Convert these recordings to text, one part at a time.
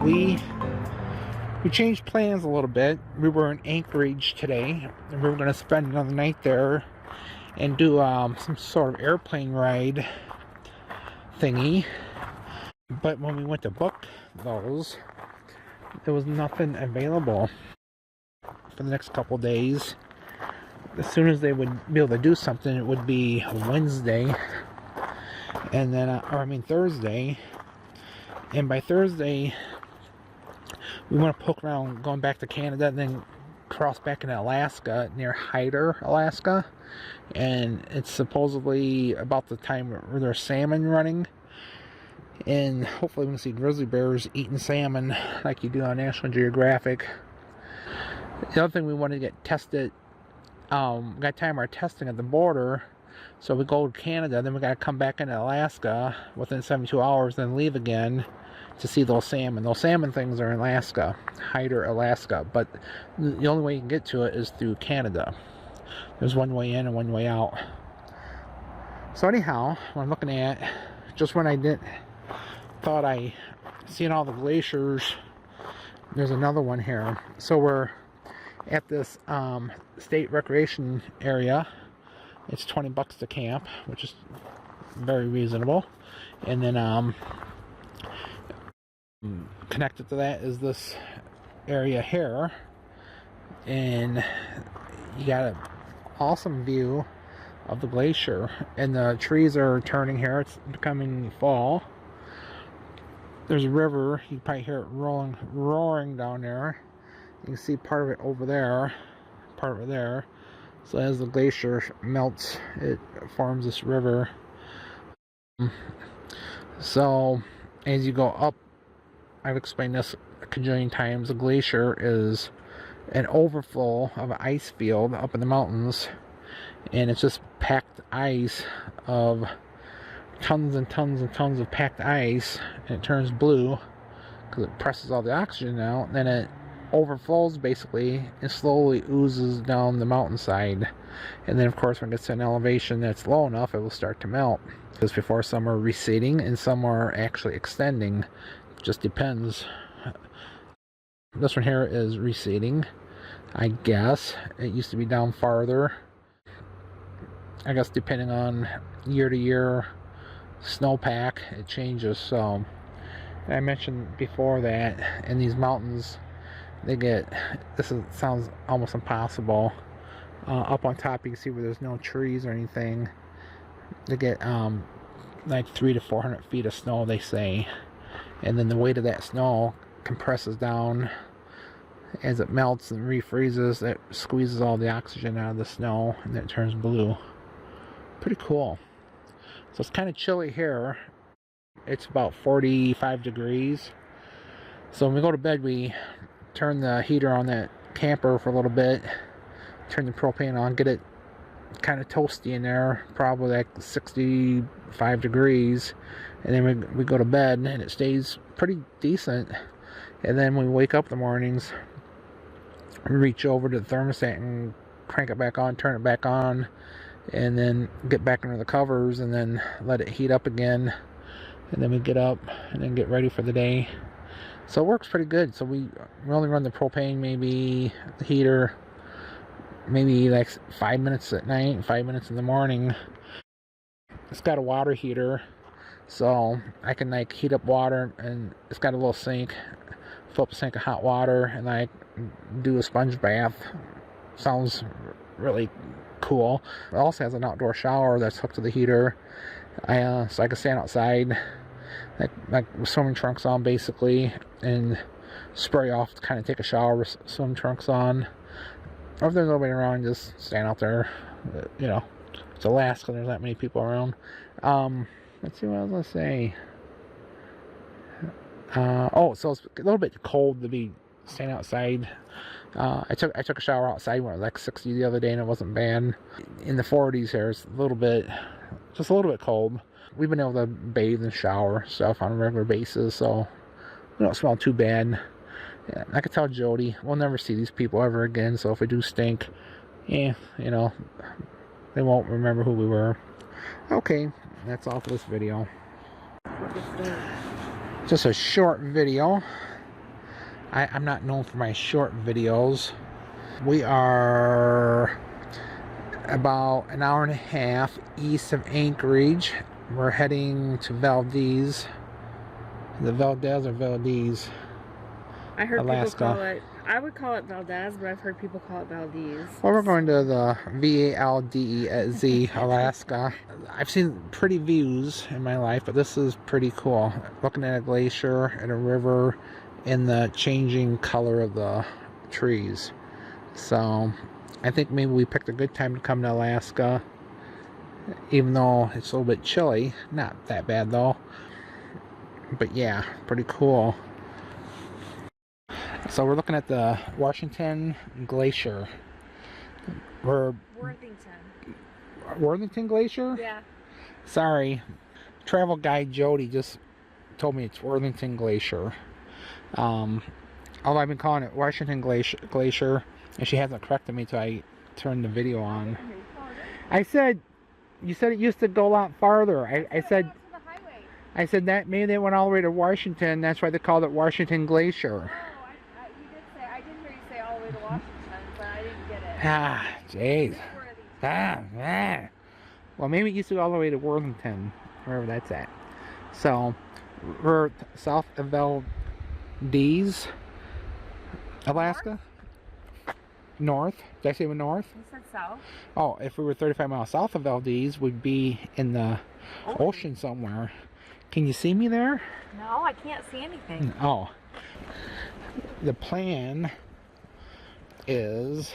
we changed plans a little bit. We were in Anchorage today, and we were going to spend another night there and do some sort of airplane ride thingy. But when we went to book those, there was nothing available for the next couple days. As soon as they would be able to do something, it would be Wednesday, and then Thursday. And by Thursday, we want to poke around going back to Canada and then cross back into Alaska near Hyder, Alaska. And it's supposedly about the time where there's salmon running. And hopefully we can see grizzly bears eating salmon like you do on National Geographic. The other thing we wanted to get tested, got time our testing at the border. So we go to Canada, then we got to come back into Alaska within 72 hours, then leave again to see those salmon. Those salmon things are in Alaska, Hyder, Alaska, but the only way you can get to it is through Canada. There's one way in and one way out. So anyhow, what I'm looking at, just when I thought I seen all the glaciers, there's another one here. So we're at this state recreation area. It's $20 to camp, which is very reasonable. And then connected to that is this area here, and you got an awesome view of the glacier, and the trees are turning here. It's becoming fall. There's a river. You can probably hear it roaring down there. You can see part of it over there, part of it there. So as the glacier melts, it forms this river. So as you go up, I've explained this a cajillion times, the glacier is an overflow of an ice field up in the mountains, and it's just packed ice of tons and tons and tons of packed ice, and it turns blue because it presses all the oxygen out, and then it overflows basically and slowly oozes down the mountainside. And then of course when it gets to an elevation that's low enough, it will start to melt, because before some are receding and some are actually extending. Just depends. This one here is receding, I guess. It used to be down farther. I guess depending on year to year snowpack, it changes. So I mentioned before that in these mountains, they get, sounds almost impossible. Up on top you can see where there's no trees or anything. They get like 300 to 400 feet of snow, they say. And then the weight of that snow compresses down as it melts and refreezes. It squeezes all the oxygen out of the snow, and then it turns blue. Pretty cool. So it's kind of chilly here. It's about 45 degrees. So when we go to bed, we turn the heater on that camper for a little bit, turn the propane on, get it kind of toasty in there, probably like 65 degrees, and then we go to bed and it stays pretty decent. And then when we wake up in the mornings, we reach over to the thermostat and crank it back on, turn it back on, and then get back under the covers and then let it heat up again, and then we get up and then get ready for the day. So it works pretty good. So we only run the propane, maybe the heater, maybe like 5 minutes at night, 5 minutes in the morning. It's got a water heater, so I can like heat up water, and it's got a little sink, fill up a sink of hot water, and I do a sponge bath. Sounds really cool. It also has an outdoor shower that's hooked to the heater, so I can stand outside like with swimming trunks on basically, and spray off to kind of take a shower with swimming trunks on. Or if there's nobody around, just stand out there. You know, it's Alaska, there's not many people around. Let's see what I was gonna say. So it's a little bit cold to be standing outside. I took a shower outside when it was like 60 the other day, and it wasn't bad. In the 40s here, it's just a little bit cold. We've been able to bathe and shower stuff on a regular basis, so we don't smell too bad. Yeah, I could tell Jody, we'll never see these people ever again, so if we do stink, you know, they won't remember who we were. Okay, that's all for this video. Just a short video. I'm not known for my short videos. We are about an hour and a half east of Anchorage. We're heading to Valdez. The Valdez or Valdez, I heard Alaska. people call it, I would call it Valdez, but I've heard people call it Valdez. Well, we're going to the Valdez, Alaska. I've seen pretty views in my life, but this is pretty cool. Looking at a glacier and a river and the changing color of the trees. So I think maybe we picked a good time to come to Alaska, even though it's a little bit chilly. Not that bad though. But yeah, pretty cool. So we're looking at the Washington Glacier. Worthington Glacier? Yeah. Sorry. Travel guide Jody just told me it's Worthington Glacier. Although I've been calling it Washington Glacier, and she hasn't corrected me until I turned the video on. I said, you said it used to go a lot farther. I said that maybe they went all the way to Washington. That's why they called it Washington Glacier. Oh, you did say, I didn't hear you say all the way to Washington, but I didn't get it. Ah, jeez. Well, maybe it used to go all the way to Worthington, wherever that's at. So, we're south of Valdez, Alaska. North? Did I say we're north? You said south. Oh, if we were 35 miles south of Valdez, we'd be in the ocean somewhere. Can you see me there? No, I can't see anything. Oh. The plan is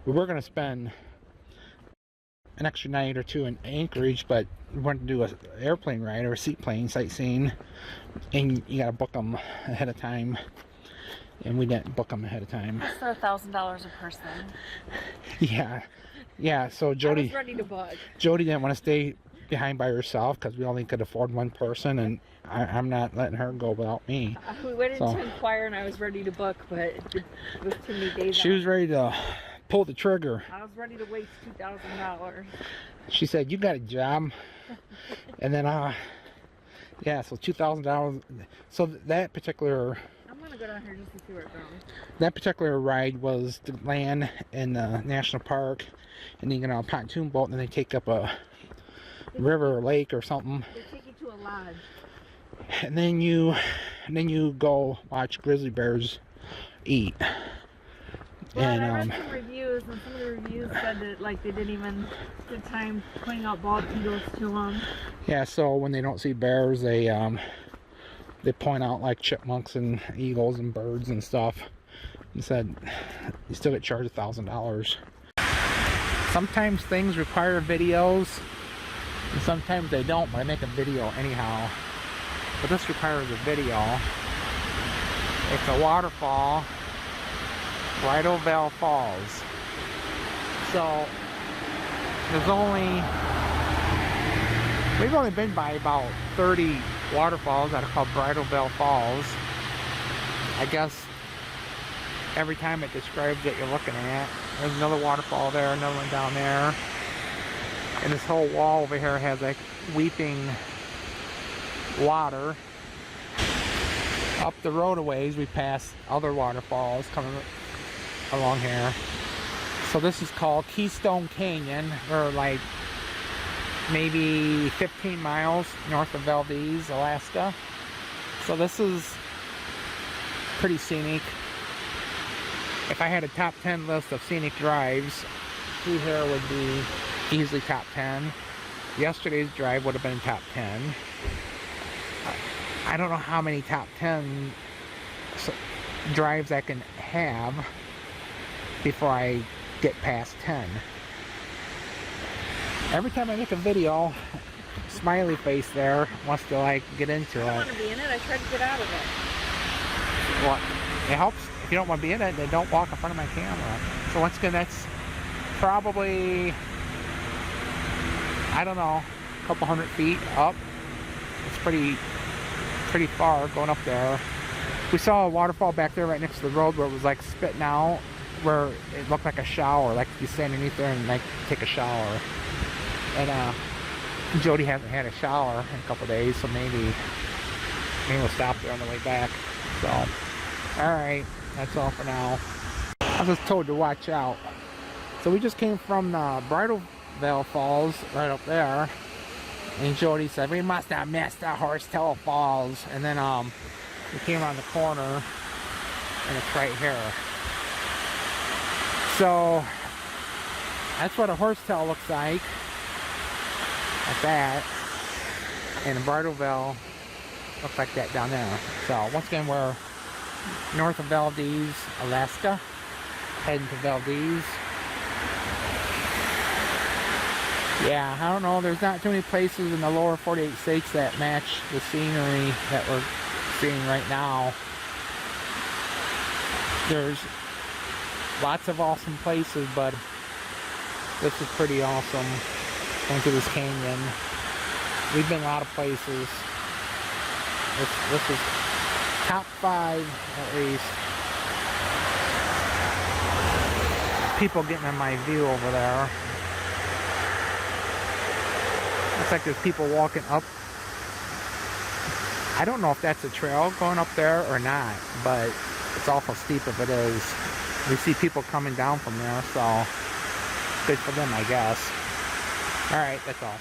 we were going to spend an extra night or two in Anchorage, but we want to do an airplane ride or a seaplane sightseeing, and you got to book them ahead of time. And we didn't book them ahead of time. That's for $1,000 a person. Yeah. So Jody, I was ready to book. Jody didn't want to stay behind by herself because we only could afford one person, and I'm not letting her go without me. We went in to inquire, and I was ready to book, but it was too many days. She was ready to pull the trigger. I was ready to waste $2,000. She said, "You got a job," and then yeah, so $2,000. So that particular. I'm gonna go down here just to see where it goes. That particular ride was to land in the national park, and then you get on a pontoon boat, and then they take up a river or lake or something. They take you to a lodge. And then you go watch grizzly bears eat. Well, and I read some reviews, and some of the reviews said that like they didn't even spend time pointing out bald eagles to them. Yeah, so when they don't see bears, they point out like chipmunks and eagles and birds and stuff. And said you still get charged $1,000. Sometimes things require videos, and sometimes they don't. But I make a video anyhow. But this requires a video. It's a waterfall, Bridal Falls. So we've only been by about 30 waterfalls that are called Bridal Falls. I guess every time it describes what you're looking at. There's another waterfall there, another one down there. And this whole wall over here has like weeping water. Up the road a ways we pass other waterfalls coming along here. So this is called Keystone Canyon. We're like maybe 15 miles north of Valdez, Alaska. So this is pretty scenic. If I had a top 10 list of scenic drives, through here would be easily top 10. Yesterday's drive would have been top 10. I don't know how many top 10 drives I can have before I get past 10. Every time I make a video, smiley face there wants to like get into it. I don't want to be in it. I tried to get out of it. Well, it helps. If you don't want to be in it, then don't walk in front of my camera. So once again, that's probably, I don't know, a couple hundred feet up. It's pretty far going up there. We saw a waterfall back there right next to the road where it was like spitting out, where it looked like a shower, like you stand underneath there and like take a shower. And Jody hasn't had a shower in a couple days, so maybe we'll stop there on the way back. So Alright, that's all for now. I was just told to watch out. So we just came from the Bridal Veil Falls, right up there. And Jody said, we must have missed the Horsetail Falls. And then we came around the corner, and it's right here. So that's what a horsetail looks like that. And the Bridal Veil looks like that down there. So once again, we're north of Valdez, Alaska, heading to Valdez. Yeah, I don't know, there's not too many places in the lower 48 states that match the scenery that we're seeing right now. There's lots of awesome places, but this is pretty awesome. Going through this canyon. We've been a lot of places. This is top 5 at least. People getting in my view over there. Looks like there's people walking up. I don't know if that's a trail going up there or not, but it's awful steep if it is. We see people coming down from there, so good for them, I guess. Alright, that's all.